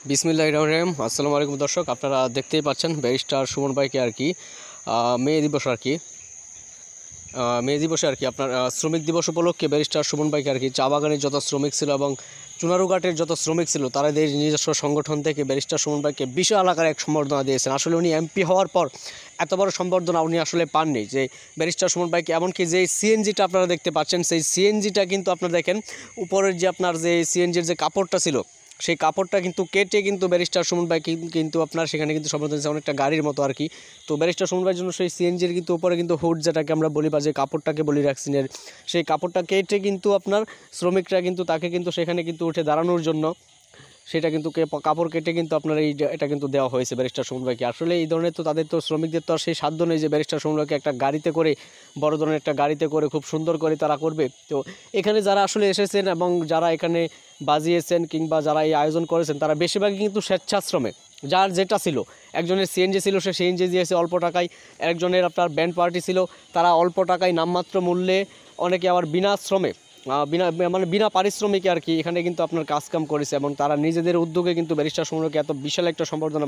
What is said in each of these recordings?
বিসমিল্লাহির রহমানির রহিম। আসসালামু আলাইকুম দর্শক, আপনারা দেখতেই পাচ্ছেন ব্যারিস্টার সুমন ভাইকে আর কি মে দিবসে আর কি আপনার শ্রমিক দিবস উপলক্ষে ব্যারিস্টার সুমন ভাইকে আর কি চা বাগানের যত শ্রমিক ছিল এবং চুনারুঘাটের যত শ্রমিক ছিল তারা নিজস্ব সংগঠন থেকে ব্যারিস্টার সুমন ভাইকে বিশাল আকারে এক সম্বর্ধনা দিয়েছেন। আসলে উনি এমপি হওয়ার পর এত বড় সম্বর্ধনা উনি আসলে পাননি। যে ব্যারিস্টার সুমন ভাইকে এমনকি যে সিএনজিটা আপনারা দেখতে পাচ্ছেন, সেই সিএনজিটা কিন্তু আপনারা দেখেন উপরের যে আপনার যে সিএনজির যে কাপড়টা ছিল সেই কাপড়টা কিন্তু কেটে কিন্তু ব্যারিস্টার সুমন ভাই কিন্তু আপনার সেখানে কিন্তু সম্বোধন দিয়েছে অনেকটা গাড়ির মতো আর কি। তো ব্যারিস্টার সুমন ভাইয়ের জন্য সেই সিএনজির কিন্তু উপরে কিন্তু হুড যেটাকে আমরা বলি বা যে কাপড়টাকে বলি ভ্যাকসিনের, সেই কাপড়টা কেটে কিন্তু আপনার শ্রমিকরা কিন্তু তাকে কিন্তু সেখানে কিন্তু উঠে দাঁড়ানোর জন্য সেটা কিন্তু কাপড় কেটে কিন্তু আপনার এটা কিন্তু দেওয়া হয়েছে ব্যারিস্টার সুমন ভাইকে। আসলে এই ধরনের তো তাদের তো শ্রমিকদের তো আর সেই সাধ্য নেই যে ব্যারিস্টার সুমন ভাইকে একটা গাড়িতে করে বড় ধরনের একটা গাড়িতে করে খুব সুন্দর করে তারা করবে। তো এখানে যারা আসলে এসেছেন এবং যারা এখানে বাজিয়েছেন কিংবা যারা এই আয়োজন করেছেন তারা বেশিরভাগই কিন্তু স্বেচ্ছাশ্রমে, যার যেটা ছিল। একজনের সিএনজি ছিল, সে সিএনজি দিয়েছে অল্প টাকায়। একজনের আপনার ব্যান্ড পার্টি ছিল, তারা অল্প টাকায় নামমাত্র মূল্যে, অনেকে আবার বিনা শ্রমে বিনা পারিশ্রমিকে আর কি এখানে কিন্তু আপনার কাজকাম করেছে এবং তারা নিজেদের উদ্যোগে কিন্তু ব্যারিস্টার সুমনকে এত বিশাল একটা সম্বর্ধনা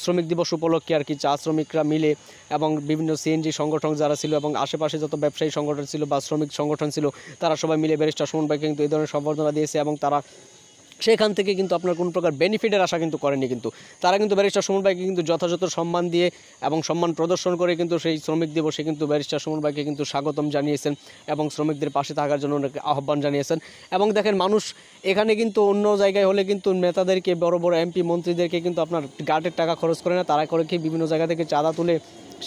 শ্রমিক দিবস উপলক্ষে আর কি চা শ্রমিকরা মিলে এবং বিভিন্ন সিএনজি সংগঠন যারা ছিল এবং আশেপাশে যত ব্যবসায়ী সংগঠন ছিল বা শ্রমিক সংগঠন ছিল তারা সবাই মিলে ব্যারিস্টার সুমন ভাইকে কিন্তু এই ধরনের সম্বর্ধনা দিয়েছে এবং তারা সেখান থেকে কিন্তু আপনার কোনো প্রকার বেনিফিটের আশা কিন্তু করেনি। কিন্তু তারা কিন্তু ব্যারিস্টার সুমন ভাইকে কিন্তু যথাযথ সম্মান দিয়ে এবং সম্মান প্রদর্শন করে কিন্তু সেই শ্রমিক দিবসে কিন্তু ব্যারিস্টার সুমন ভাইকে কিন্তু স্বাগতম জানিয়েছেন এবং শ্রমিকদের পাশে থাকার জন্য আহ্বান জানিয়েছেন। এবং দেখেন মানুষ এখানে কিন্তু অন্য জায়গায় হলে কিন্তু নেতাদেরকে বড় বড় এমপি মন্ত্রীদেরকে কিন্তু আপনার গার্ডের টাকা খরচ করে না, তারা করে কি বিভিন্ন জায়গা থেকে চাঁদা তুলে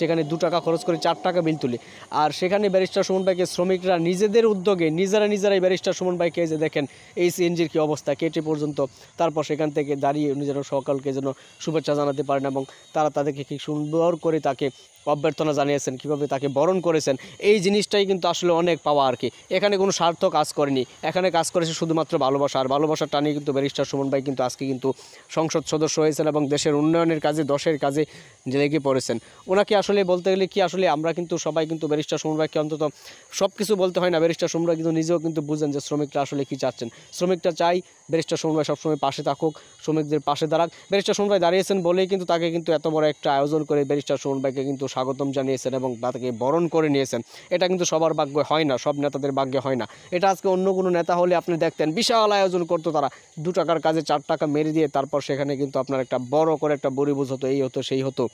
সেখানে 2 টাকা খরচ করে 4 টাকা বিল তুলে। আর সেখানে ব্যারিস্টার সুমন ভাইকে শ্রমিকরা নিজেদের উদ্যোগে নিজেরাই ব্যারিস্টার সুমন ভাইকে যে দেখেন এই সিএনজির কী অবস্থা কেটে পর্যন্ত, তারপর সেখান থেকে দাঁড়িয়ে উনি যেন সকলকে যেন শুভেচ্ছা জানাতে পারেন এবং তারা তাদেরকে কি সুন্দর করে তাকে অভ্যর্থনা জানিয়েছেন, কীভাবে তাকে বরণ করেছেন। এই জিনিসটাই কিন্তু আসলে অনেক পাওয়া আর কি। এখানে কোনো স্বার্থ কাজ করেনি, এখানে কাজ করেছে শুধুমাত্র ভালোবাসা। আর ভালোবাসার টানে কিন্তু ব্যারিস্টার সুমন ভাই কিন্তু আজকে কিন্তু সংসদ সদস্য হয়েছেন এবং দেশের উন্নয়নের কাজে দশের কাজে লেগে পড়েছেন। ওনাকে আসলে বলতে গেলে কি আসলে আমরা কিন্তু সবাই কিন্তু ব্যারিস্টার সুমন ভাইকে অন্তত সব কিছু বলতে হয় না। ব্যারিস্টার সুমন ভাই কিন্তু নিজেও কিন্তু বুঝেন যে শ্রমিকরা আসলে কী চাচ্ছেন। শ্রমিকরা চাই ব্যারিস্টার সুমন ভাই সবসময় পাশে থাকুক, শ্রমিকদের পাশে দাঁড়াক। ব্যারিস্টার সুমন ভাই দাঁড়িয়েছেন বলেই কিন্তু তাকে কিন্তু এত বড় একটা আয়োজন করে ব্যারিস্টার সুমন ভাইকে কিন্তু স্বাগতম জানিয়েছেন এবং তাকে বরণ করে নিয়েছেন। এটা কিন্তু সবার ভাগ্যে হয় না, সব নেতাদের ভাগ্যে হয় না। এটা আজকে অন্য কোনো নেতা হলে আপনি দেখতেন বিশাল আয়োজন করতো, তারা 2 টাকার কাজে 4 টাকা মেরে দিয়ে তারপর সেখানে কিন্তু আপনার একটা বড় করে একটা বড়িভোজ হতো, এই হতো সেই হতো।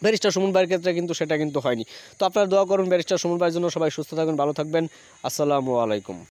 ব্যারিস্টার সুমন ভাইয়ের ক্ষেত্রে কিন্তু সেটা কিন্তু হয়নি। তো আপনারা দোয়া করুন ব্যারিস্টার সুমন ভাইয়ের জন্য। সবাই সুস্থ থাকবেন, ভালো থাকবেন। আসসালামু আলাইকুম।